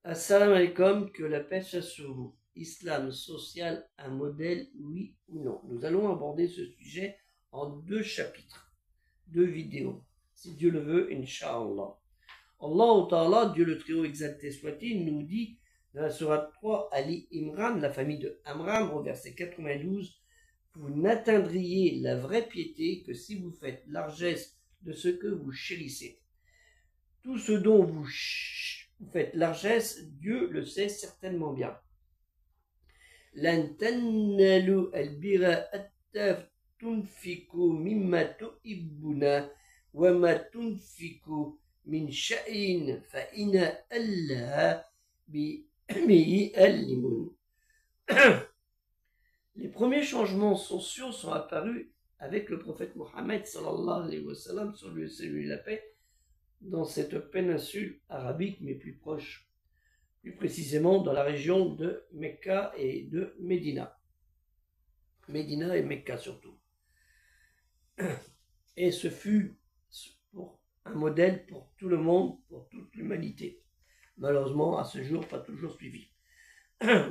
Assalamu alaikum, que la paix soit sur vous. Islam social, un modèle, oui ou non? Nous allons aborder ce sujet en 2 chapitres, 2 vidéos, si Dieu le veut, Inch'Allah. Allah Ta'ala, Dieu le Très-Haut exalté soit-il, nous dit dans la sourate 3, Ali Imran, la famille de Amram, au verset 92, vous n'atteindriez la vraie piété que si vous faites largesse de ce que vous chérissez. Tout ce dont vous faites largesse, Dieu le sait certainement bien. Lan tannalu al-birra hatta tunfiqu mimma tuhibbuna wa ma tunfiqu min shay'in fa inna Allah bihi alimun. Les premiers changements sociaux sont apparus avec le prophète Mohammed sallallahu alayhi wa sallam, sur lui et la paix, dans cette péninsule arabique, mais plus proche, plus précisément dans la région de Mecca et de Médina. Médina et Mecca surtout. Et ce fut pour un modèle pour tout le monde, pour toute l'humanité. Malheureusement, à ce jour, pas toujours suivi.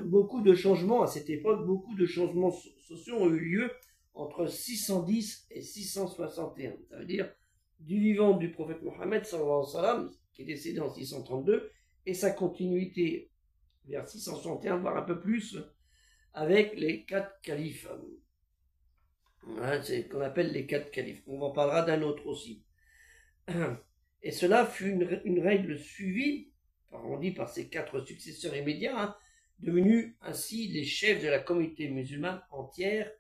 Beaucoup de changements à cette époque, beaucoup de changements sociaux ont eu lieu entre 610 et 661. Ça veut dire du vivant du prophète Mohammed sallallahu alayhi wa sallam, qui est décédé en 632, et sa continuité vers 661, voire un peu plus, avec les 4 califes. C'est ce qu'on appelle les 4 califes. On en parlera d'un autre aussi. Et cela fut une règle suivie, on dit par ces 4 successeurs immédiats, devenus ainsi les chefs de la communauté musulmane entière,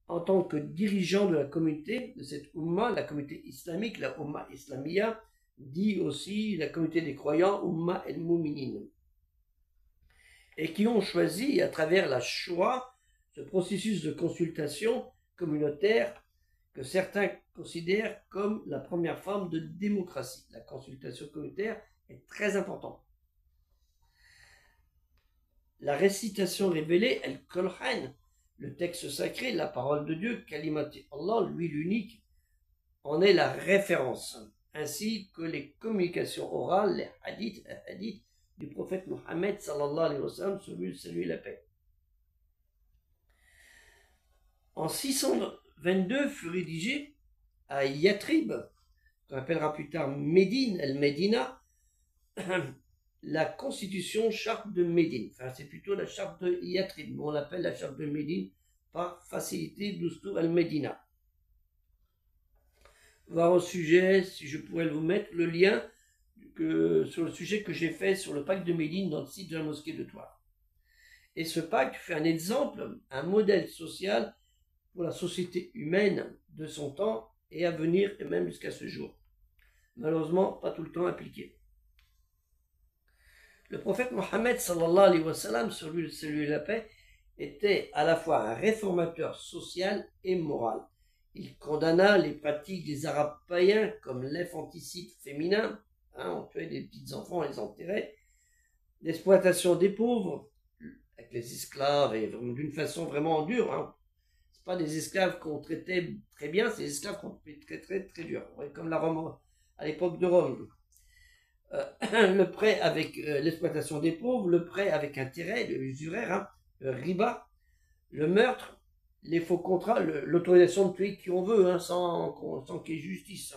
en tant que dirigeants de la communauté, de cette Ummah, la communauté islamique, la Ummah Islamiyya, dit aussi la communauté des croyants, Ummah el-Mouminin, et qui ont choisi, à travers la Shoura, ce processus de consultation communautaire que certains considèrent comme la première forme de démocratie. La consultation communautaire est très importante. La récitation révélée, el-Qur'an, le texte sacré, la parole de Dieu, Kalimati Allah, lui l'unique, en est la référence, ainsi que les communications orales, les hadiths du prophète Mohammed sallallahu alayhi wa sallam, sur lui salut la paix. En 622 fut rédigé à Yatrib, qu'on appellera plus tard Médine, el-Médina, la constitution charte de Médine. Enfin, c'est plutôt la charte de Yatrib, mais on l'appelle la charte de Médine par facilité, Doustou al-Médina. Voir au sujet, si je pourrais vous mettre le lien sur le sujet que j'ai fait sur le pacte de Médine dans le site de la mosquée de Thouars. Et ce pacte fait un exemple, un modèle social pour la société humaine de son temps et à venir, et même jusqu'à ce jour. Malheureusement, pas tout le temps appliqué. Le prophète Mohammed sallallahu alayhi wa sallam, sur lui le salut et la paix, était à la fois un réformateur social et moral. Il condamna les pratiques des Arabes païens comme l'infanticide féminin, on tuait des petits enfants, on les enterrait, l'exploitation des pauvres, avec les esclaves, et d'une façon vraiment dure. C'est pas des esclaves qu'on traitait très bien, c'est des esclaves qu'on traitait très dur, comme la Rome, à l'époque de Rome. Le prêt avec l'exploitation des pauvres, le prêt avec intérêt, le usuraire, le riba, le meurtre, les faux contrats, l'autorisation de tuer qui on veut, sans qu'il y ait justice.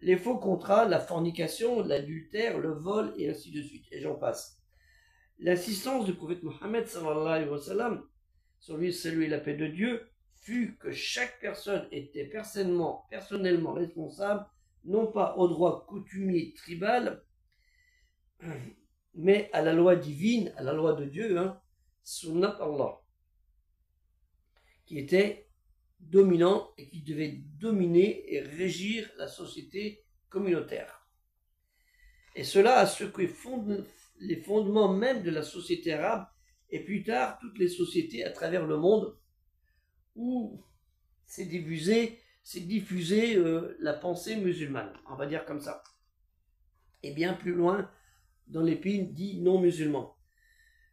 Les faux contrats, la fornication, l'adultère, le vol, et ainsi de suite, et j'en passe. L'insistance du prophète Mohammed sallallahu alayhi wa sallam, sur lui salut et la paix de Dieu, fut que chaque personne était personnellement responsable, non pas au droit coutumier tribal, mais à la loi divine, à la loi de Dieu, Sunnat Allah, qui était dominant et qui devait dominer et régir la société communautaire. Et cela a secoué les fondements même de la société arabe et plus tard toutes les sociétés à travers le monde où s'est diffusée la pensée musulmane, on va dire comme ça, et bien plus loin dans les pays dits non musulmans.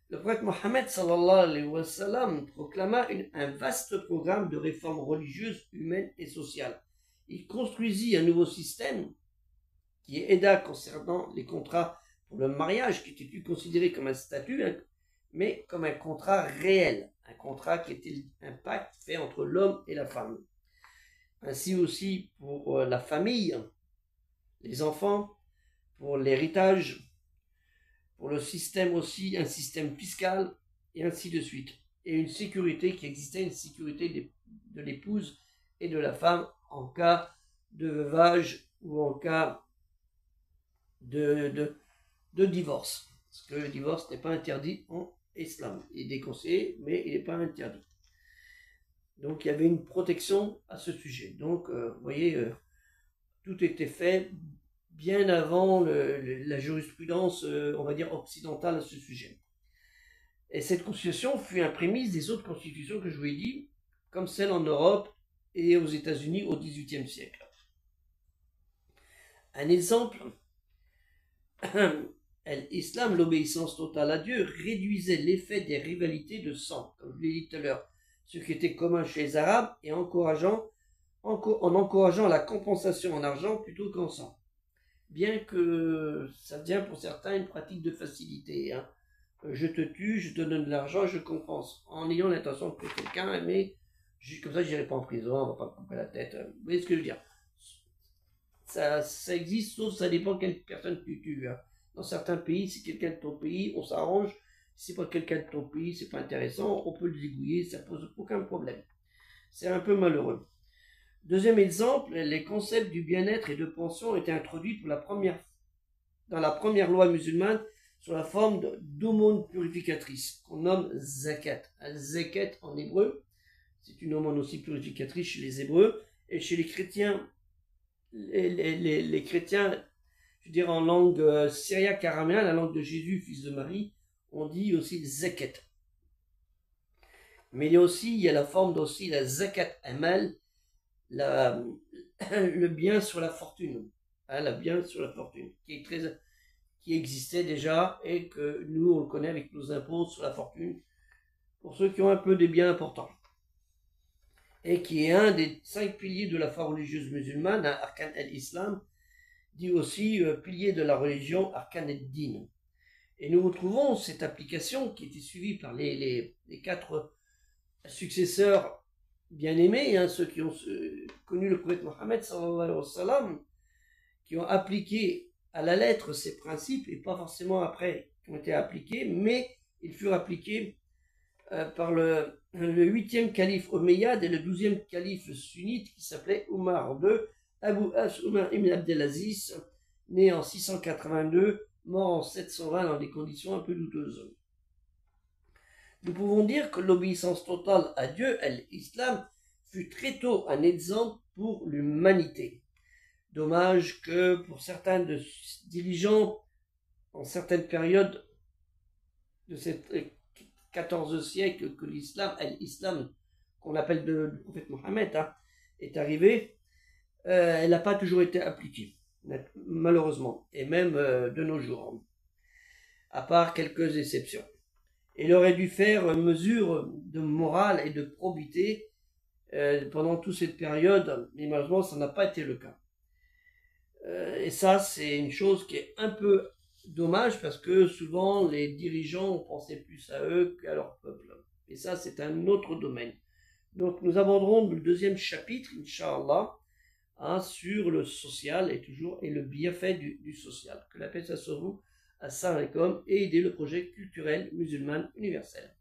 Le prophète Mohammed sallallahu alayhi wa sallam proclama un vaste programme de réformes religieuses, humaines et sociales. Il construisit un nouveau système qui aida concernant les contrats pour le mariage qui était plus considéré comme un statut, hein, mais comme un contrat réel, un contrat qui était un pacte fait entre l'homme et la femme. Ainsi aussi pour la famille, les enfants, pour l'héritage, pour le système aussi, un système fiscal, et ainsi de suite. Et une sécurité qui existait, une sécurité de l'épouse et de la femme en cas de veuvage ou en cas de divorce. Parce que le divorce n'est pas interdit en islam. Il est déconseillé, mais il n'est pas interdit. Donc il y avait une protection à ce sujet. Donc vous voyez, tout était fait bien avant la jurisprudence, on va dire, occidentale à ce sujet. Et cette constitution fut un prémisse des autres constitutions que je vous ai dit, comme celle en Europe et aux États-Unis au XVIIIe siècle. Un exemple, l'islam, l'obéissance totale à Dieu, réduisait l'effet des rivalités de sang, comme je l'ai dit tout à l'heure, ce qui était commun chez les Arabes, et en encourageant la compensation en argent plutôt qu'en sang. Bien que ça devient pour certains une pratique de facilité. Hein. Je te tue, je te donne de l'argent, je compense, en ayant l'intention de tuer quelqu'un, mais juste comme ça, je n'irai pas en prison, on ne va pas me couper la tête. Vous voyez ce que je veux dire? Ça existe, sauf ça dépend quelle personne tu tues. Hein. Dans certains pays, si quelqu'un de ton pays, on s'arrange. Si c'est pas quelqu'un de ton pays, c'est pas intéressant, on peut le zigouiller, ça pose aucun problème. C'est un peu malheureux. Deuxième exemple, les concepts du bien-être et de pension ont été introduits dans la première loi musulmane sous la forme d'aumône purificatrice, qu'on nomme zakat. Zakat en hébreu, c'est une aumône aussi purificatrice chez les Hébreux, et chez les chrétiens, les chrétiens, je veux dire en langue syriaque-araméenne, la langue de Jésus, fils de Marie, on dit aussi zakat. Mais il y a la forme aussi la zakat amal, le bien sur la fortune, hein, le bien sur la fortune, qui existait déjà et que nous on le connaît avec nos impôts sur la fortune pour ceux qui ont un peu des biens importants, et qui est un des 5 piliers de la foi religieuse musulmane, hein, Arkan al-Islam, dit aussi pilier de la religion Arkan al-Din. Et nous retrouvons cette application qui était suivie par les 4 successeurs bien-aimés, hein, ceux qui ont connu le prophète Mohammed sallallahu alayhi wa sallam, qui ont appliqué à la lettre ces principes, et pas forcément après qui ont été appliqués, mais ils furent appliqués par le 8e calife Omeyyade et le 12e calife sunnite qui s'appelait Omar II, Abu As Omar ibn Abdelaziz, né en 682, mort en 720 dans des conditions un peu douteuses. Nous pouvons dire que l'obéissance totale à Dieu, l'islam, fut très tôt un exemple pour l'humanité. Dommage que pour certains dirigeants, en certaines périodes de cette 14e siècle, que l'islam, qu'on appelle le prophète Mohammed, hein, est arrivé, elle n'a pas toujours été appliquée, malheureusement, et même de nos jours, à part quelques exceptions. Il aurait dû faire mesure de morale et de probité pendant toute cette période, mais malheureusement ça n'a pas été le cas. Et ça, c'est une chose qui est un peu dommage parce que souvent les dirigeants pensaient plus à eux qu'à leur peuple. Et ça, c'est un autre domaine. Donc nous aborderons le 2e chapitre, Inch'Allah, hein, sur le social et le bienfait du social. Que la paix soit sur vous, assalamu alaikum, et aider le projet culturel musulman universel.